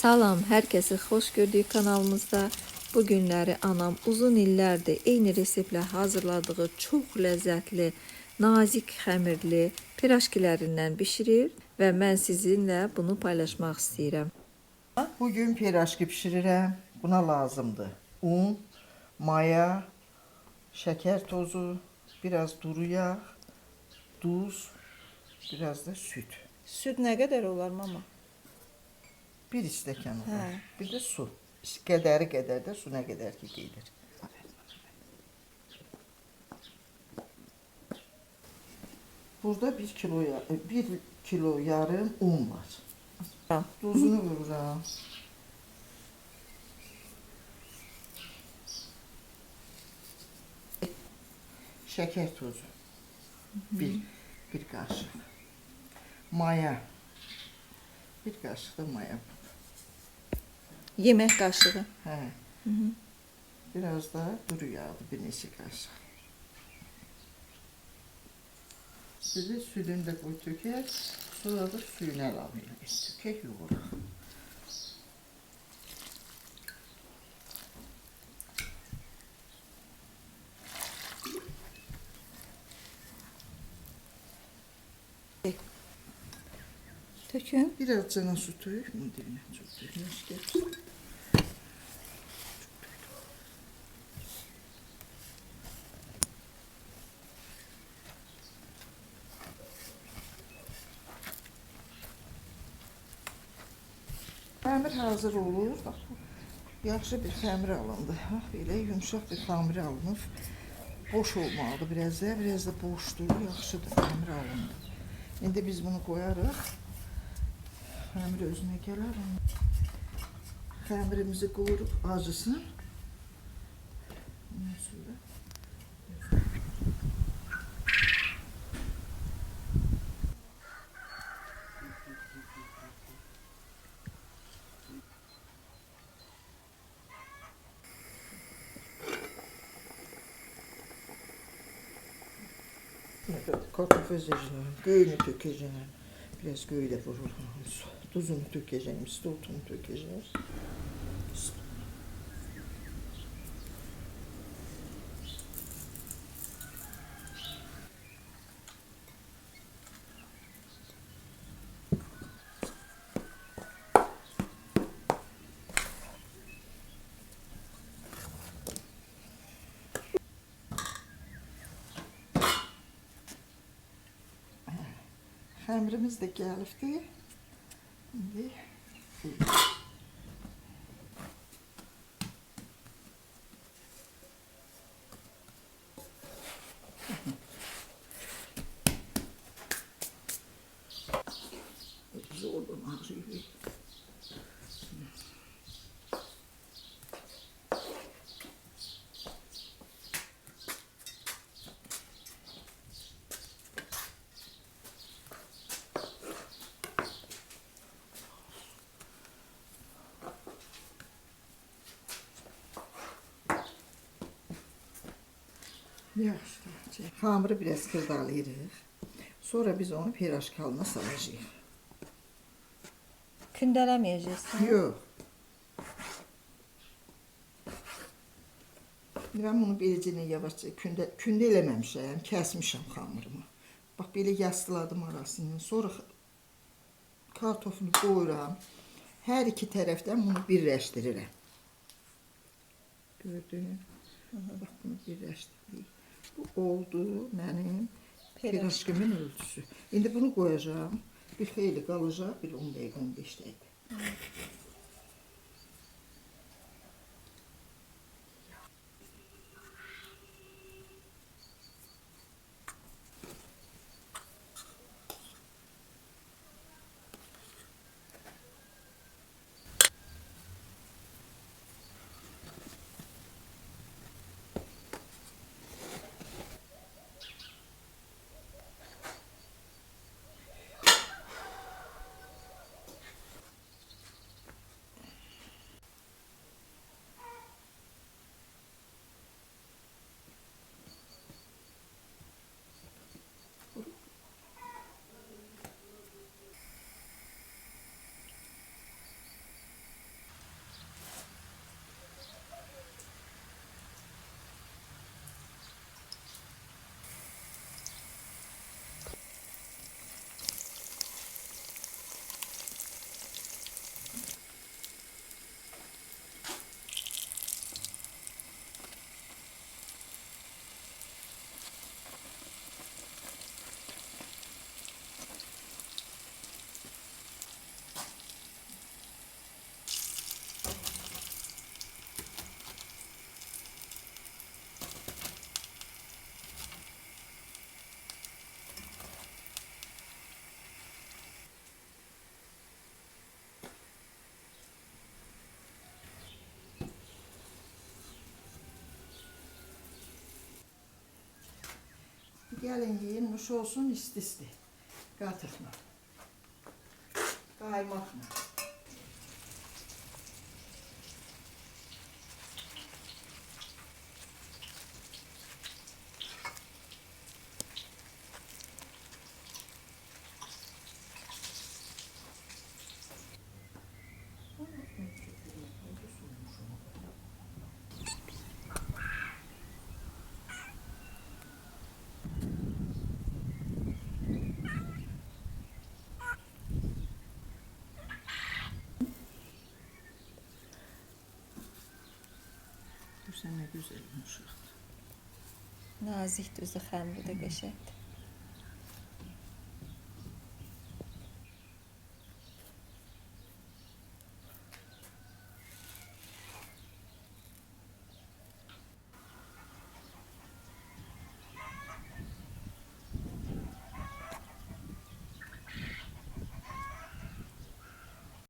Salam, hər kəsi xoş gördük kanalımızda. Bu günləri anam uzun illərdir eyni reseptlə hazırladığı çox ləzzətli, nazik xəmirli pirajkilərindən bişirir və mən sizinlə bunu paylaşmaq istəyirəm. Bugün pirajki pişirirəm. Buna lazımdır un, maya, şeker tozu, biraz duru yağ, duz, biraz da süt. Süt nə qədər olar mama? Bir stəkan olur. Hə. Bir de su. Qədəri qədər də su nə qədər ki gelir. Burada 1 kilo yarım un var. Duzunu vururam. Şeker tozu. Bir kaşık. Maya. Bir kaşık da maya. Yemək qaşığı. Hə. Biraz da duru yağdı, bir neçə kaşık. Bir de sütünü de koy tökər. Sonra da suyunu əlavə edək. Tükək yoğuraq. Tökün. Biraz cana su tök, bunun dibine çok dökmüş gel. Xəmir hazır olur. Bax, yaxşı bir xəmir alındı. Bax, belə yumşaq bir xəmir alınıb. Boş olmalıdır biraz da boşdur. Yaxşıdır xəmir alındı. İndi biz bunu koyarıq. Xəmir özünə gələr. Xəmirimizi qoyuruq, acısın. Ondan sonra kartofu ezeceğim, göğünü tökeceğim. Biraz göğü de vururum. Tuzunu tökeceğim, stotunu tökeceğim. Xəmirimiz də gəlibdi. İndi zorla ağrıyor. Yaxşı. Hamuru biraz kırdalayırıq. Sonra biz onu pirajkalına salacağıq. Kündələməyəcəksən. Yox. Mən bunu beləcə yavaşca kündə eləməmişəm, kəsmişəm xəmirini. Bax belə yastıladım arasını. Sonra kartofunu qoyuram. Hər iki tərəfdən bunu birləşdirirəm. Gördün? Bax bunu birləşdirdik. Bu oldu mənim pirajkimin ölçüsü. İndi bunu qoyacağım. Bir xeyli qalacaq, bir 10 dəqiqə, 15 dəqiqə. Gəlin yeyin, nuş olsun isti-isti. Qatıqla. Qaymaqla. Görsən nə gözəl yumuşaqdır. Nazikdir, özü xəmri də qəşəngdir.